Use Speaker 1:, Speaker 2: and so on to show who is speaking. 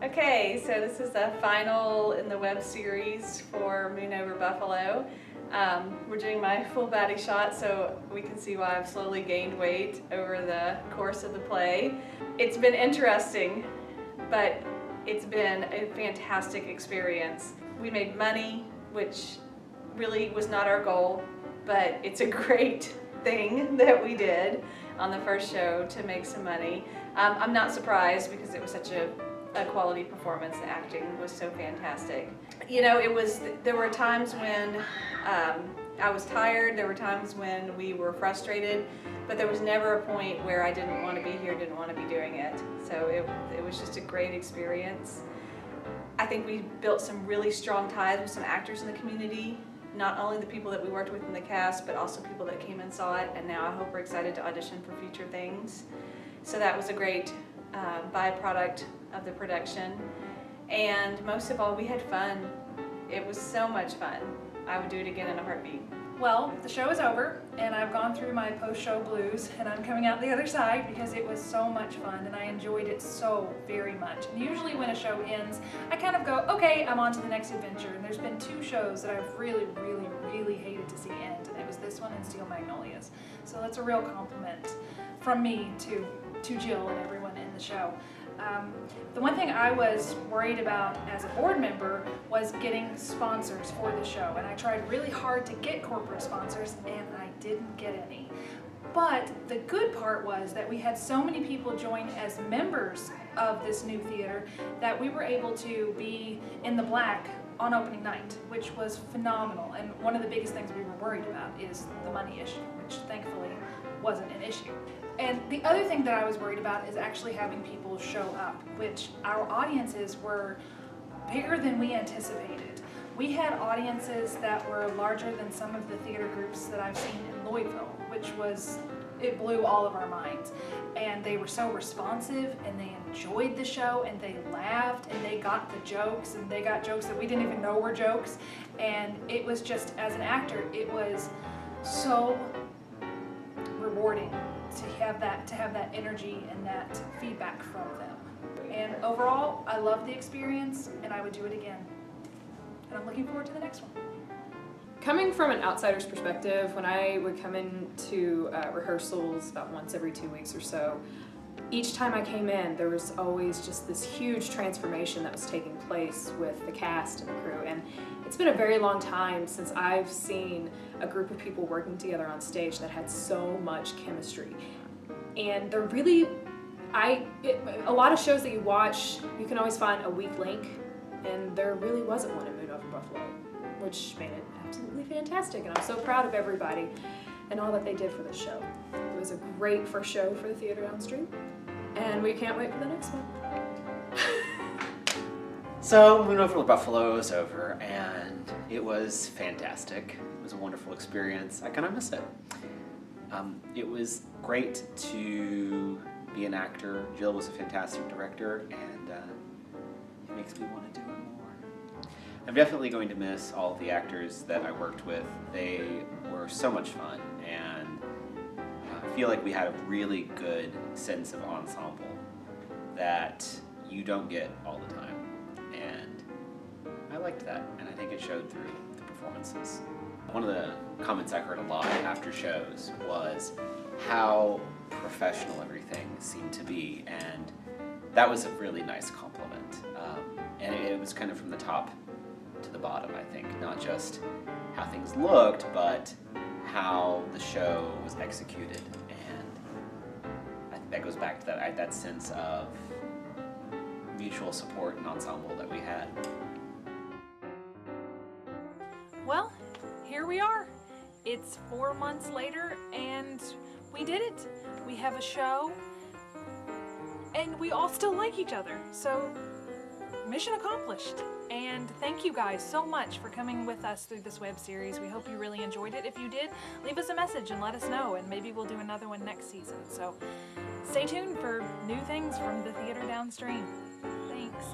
Speaker 1: Okay, so this is the final in the web series for Moon Over Buffalo. We're doing my full body shot so we can see why I've slowly gained weight over the course of the play. It's been interesting, but it's been a fantastic experience. We made money, which really was not our goal, but it's a great thing that we did on the first show to make some money. I'm not surprised because it was such a quality performance. The acting was so fantastic. You know, there were times when I was tired, there were times when we were frustrated, but there was never a point where I didn't want to be here, didn't want to be doing it. So it was just a great experience. I think we built some really strong ties with some actors in the community, not only the people that we worked with in the cast, but also people that came and saw it, and now I hope we're excited to audition for future things. So that was a great byproduct of the production, and most of all, we had fun. It was so much fun. I would do it again in a heartbeat.
Speaker 2: Well, the show is over, and I've gone through my post-show blues, and I'm coming out the other side because it was so much fun, and I enjoyed it so very much. And usually when a show ends, I kind of go, okay, I'm on to the next adventure, and there's been 2 shows that I've really hated to see end, and it was this one and Steel Magnolias. So that's a real compliment from me to Jill and everyone in the show. The one thing I was worried about as a board member was getting sponsors for the show, and I tried really hard to get corporate sponsors and I didn't get any. But the good part was that we had so many people join as members of this new theater that we were able to be in the black on opening night, which was phenomenal. And one of the biggest things we were worried about is the money issue, which thankfully wasn't an issue. And the other thing that I was worried about is actually having people show up, which our audiences were bigger than we anticipated. We had audiences that were larger than some of the theater groups that I've seen in Louisville, it blew all of our minds. And they were so responsive, and they enjoyed the show, and they laughed, and they got the jokes, and they got jokes that we didn't even know were jokes. And it was just, as an actor, it was so rewarding to have that energy and that feedback from them. And overall, I loved the experience, and I would do it again. And I'm looking forward to the next one.
Speaker 3: Coming from an outsider's perspective, when I would come into rehearsals about once every 2 weeks or so, each time I came in, there was always just this huge transformation that was taking place with the cast and the crew. And it's been a very long time since I've seen a group of people working together on stage that had so much chemistry. And they're really, a lot of shows that you watch, you can always find a weak link, and there really wasn't one in Moon Over Buffalo, which made it absolutely fantastic. And I'm so proud of everybody and all that they did for the show. It was a great first show for the theater downstream, and we can't wait for the next one.
Speaker 4: So Moon Over Buffalo is over, and it was fantastic. It was a wonderful experience. I kind of miss it. It was great to be an actor. Jill was a fantastic director, and it makes me want to do it more. I'm definitely going to miss all of the actors that I worked with. They were so much fun, and I feel like we had a really good sense of ensemble that you don't get all the time. And I liked that, and I think it showed through the performances. One of the comments I heard a lot after shows was how professional everything seemed to be, and that was a really nice compliment. And it was kind of from the top to the bottom, I think, not just how things looked, but how the show was executed. And I think that goes back to that sense of mutual support and ensemble that we had.
Speaker 2: Well, here we are. It's 4 months later, and we did it. We have a show, and we all still like each other. So, mission accomplished. And thank you guys so much for coming with us through this web series. We hope you really enjoyed it. If you did, leave us a message and let us know, and maybe we'll do another one next season. So, stay tuned for new things from the theater downstream. Thanks.